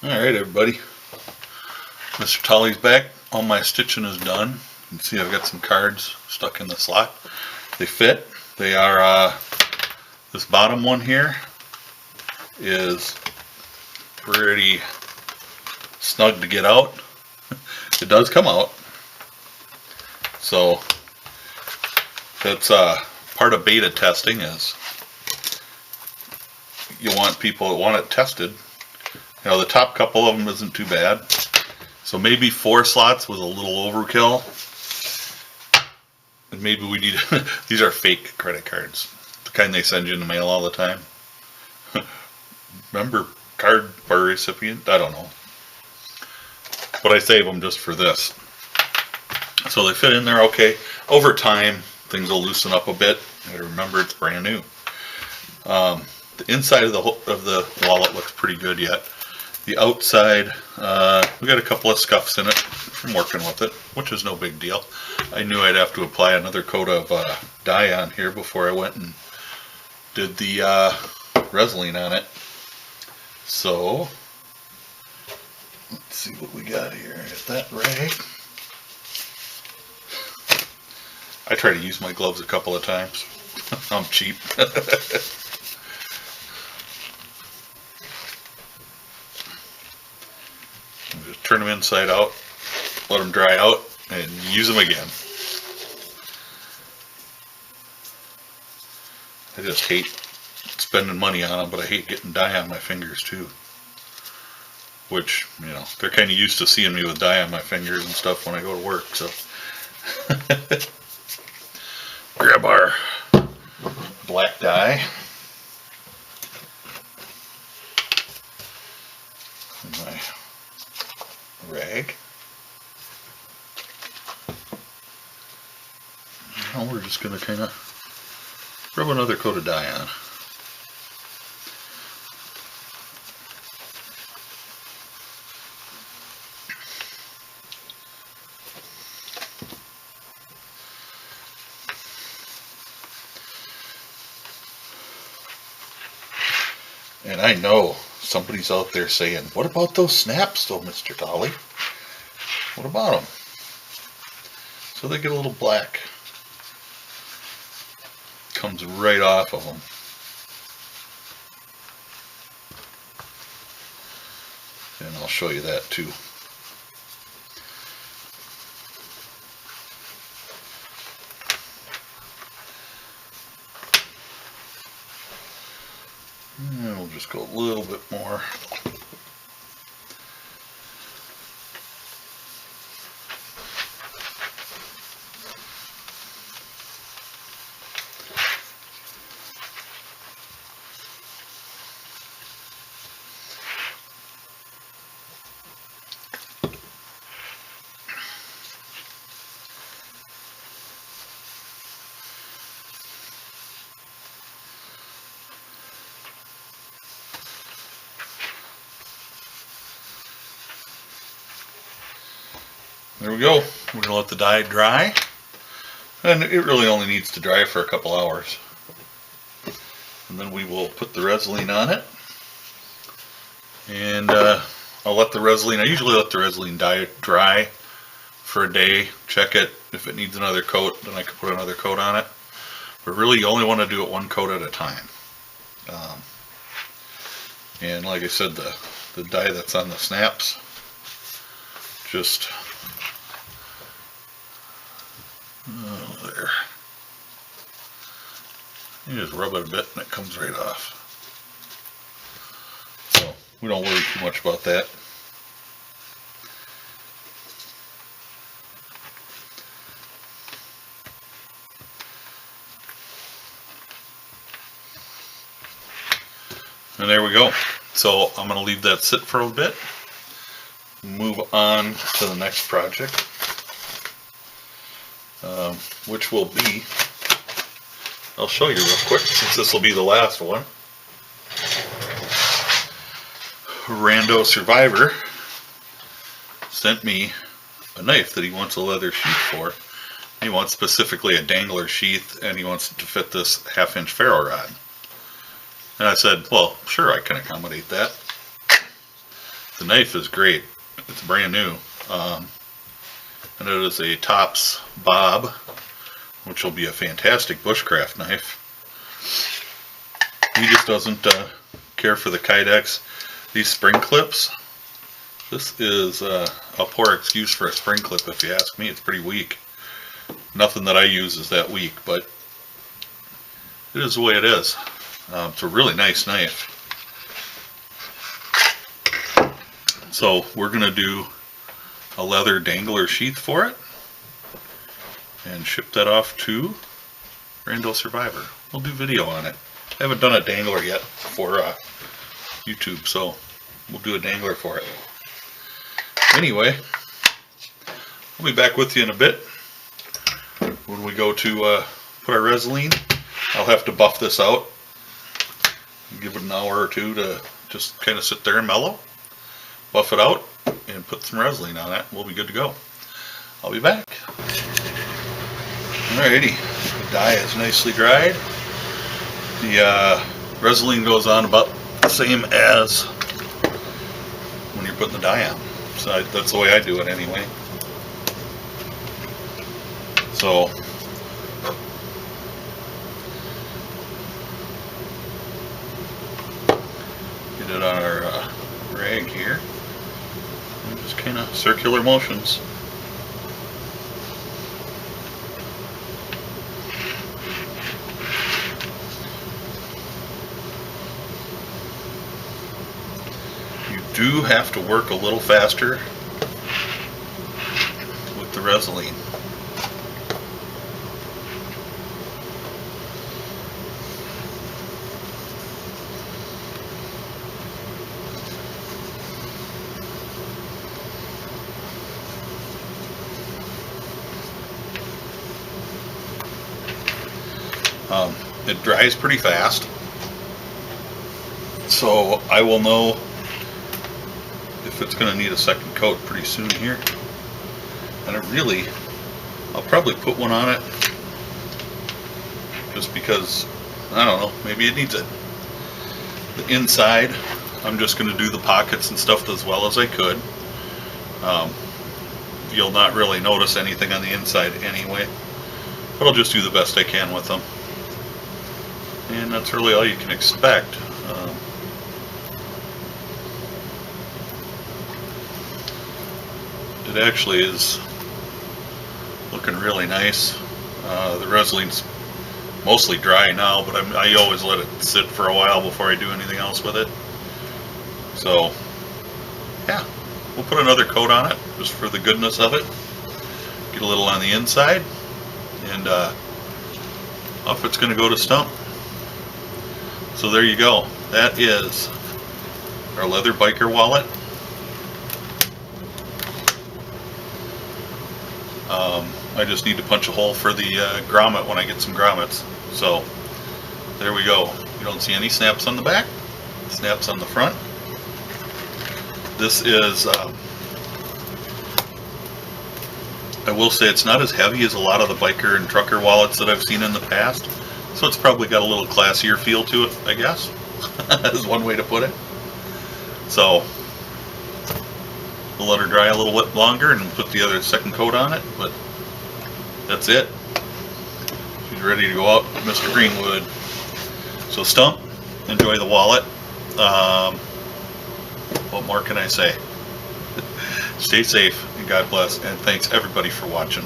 Alright everybody, Mr. Tolly's back. All my stitching is done. You can see I've got some cards stuck in the slot. They fit. They are, this bottom one here is pretty snug to get out. It does come out. So that's part of beta testing is you want people that want it tested. You know, the top couple of them isn't too bad. So maybe 4 slots was a little overkill. And maybe we need, these are fake credit cards. The kind they send you in the mail all the time. Remember, card bar recipient? I don't know. But I save them just for this. So they fit in there okay. Over time, things will loosen up a bit. And remember, it's brand new. The inside of the wallet looks pretty good yet. The outside, we got a couple of scuffs in it from working with it, which is no big deal. I knew I'd have to apply another coat of dye on here before I went and did the Resin on it. So, let's see what we got here. Is that right? I try to use my gloves a couple of times. I'm cheap. Just turn them inside out, let them dry out, and use them again. I just hate spending money on them, but I hate getting dye on my fingers too. Which, you know, they're kind of used to seeing me with dye on my fingers and stuff when I go to work, so. Grab our black dye. And my rag. Now we're just going to kind of rub another coat of dye on. And I know somebody's out there saying, what about those snaps though, Mr. Tolly? What about them? So they get a little black. Comes right off of them. And I'll show you that too. And we'll just go a little bit more. There we go. We're going to let the dye dry. And it really only needs to dry for a couple hours. And then we will put the Resin on it. And I'll let the Resin, I usually let the Resin dry for a day. Check it. If it needs another coat, then I can put another coat on it. But really you only want to do it one coat at a time. And like I said, the dye that's on the snaps, just there. You just rub it a bit and it comes right off. So we don't worry too much about that. And there we go. So I'm going to leave that sit for a bit. Move on to the next project, which will be, I'll show you real quick since this will be the last one. Rando Survivor sent me a knife that he wants a leather sheath for. He wants specifically a dangler sheath, and he wants it to fit this 1/2-inch ferro rod. And I said, well, sure, I can accommodate that. The knife is great. It's brand new. And it is a Tops Bob, which will be a fantastic bushcraft knife. He just doesn't care for the Kydex. These spring clips, this is a poor excuse for a spring clip if you ask me. It's pretty weak. Nothing that I use is that weak, but it is the way it is. It's a really nice knife. So we're going to do a leather dangler sheath for it and ship that off to Rando Survivor. We'll do video on it. I haven't done a dangler yet for YouTube, so we'll do a dangler for it. Anyway, I'll be back with you in a bit. When we go to put our Resolene, I'll have to buff this out. Give it an hour or two to just kind of sit there and mellow. Buff it out and put some Resolene on it. We'll be good to go. I'll be back. Alrighty, the dye is nicely dried. The Resolene goes on about the same as when you're putting the dye on. So that's the way I do it anyway. So get it on our rag here. And just kind of circular motions. You do have to work a little faster with the Resolene. It dries pretty fast, so I will know if it's going to need a second coat pretty soon here. And I'll probably put one on it just because, I don't know, maybe it needs it. The inside, I'm just going to do the pockets and stuff as well as I could. You'll not really notice anything on the inside anyway, but I'll just do the best I can with them. And that's really all you can expect. It actually is looking really nice. The Resolene's mostly dry now, but I always let it sit for a while before I do anything else with it. So, yeah, we'll put another coat on it just for the goodness of it. Get a little on the inside, and off it's going to go to stump. So there you go. That is our leather biker wallet. I just need to punch a hole for the grommet when I get some grommets. So there we go. You don't see any snaps on the back, snaps on the front. This is, I will say it's not as heavy as a lot of the biker and trucker wallets that I've seen in the past. So it's probably got a little classier feel to it, I guess, is one way to put it. So we'll let her dry a little bit longer and put the other second coat on it, but that's it. She's ready to go out with Mr. Greenwood. So Stump, enjoy the wallet. What more can I say? Stay safe and God bless, and thanks everybody for watching.